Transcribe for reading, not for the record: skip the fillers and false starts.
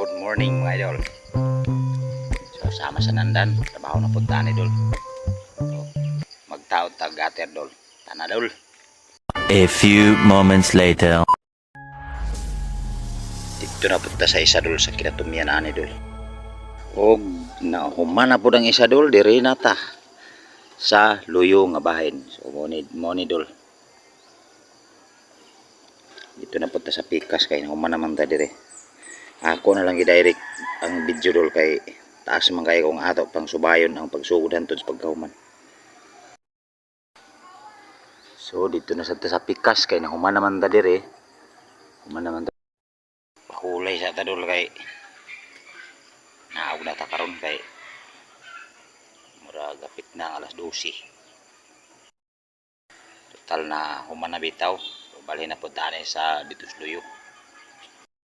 Good morning mga idol. So sama sa nandan, trabaho na punta ni idol. So, magtaod tag ati idol. Tana idol. A few moments later. Dito na punta sa isa idol sa kinatumian ani idol. Og na humana pud ang isa idol diri na ta sa luyo nga bahin. So mo ni idol. Dito na punta sa pikas kay humana man ta diri. Ako na lang i-direct ang video dol kay taas man kay kung ato pang subayon ang pagsugod hantud sa pagkahuman. So dito na sa pikas kay nahuman naman ta dire. Human naman ta. Hulay sa ta dol kay naog na ta karon kay mura gapit na ang alas 12. Total na human na bitaw. So, balhin na punta sa dito sa luyo.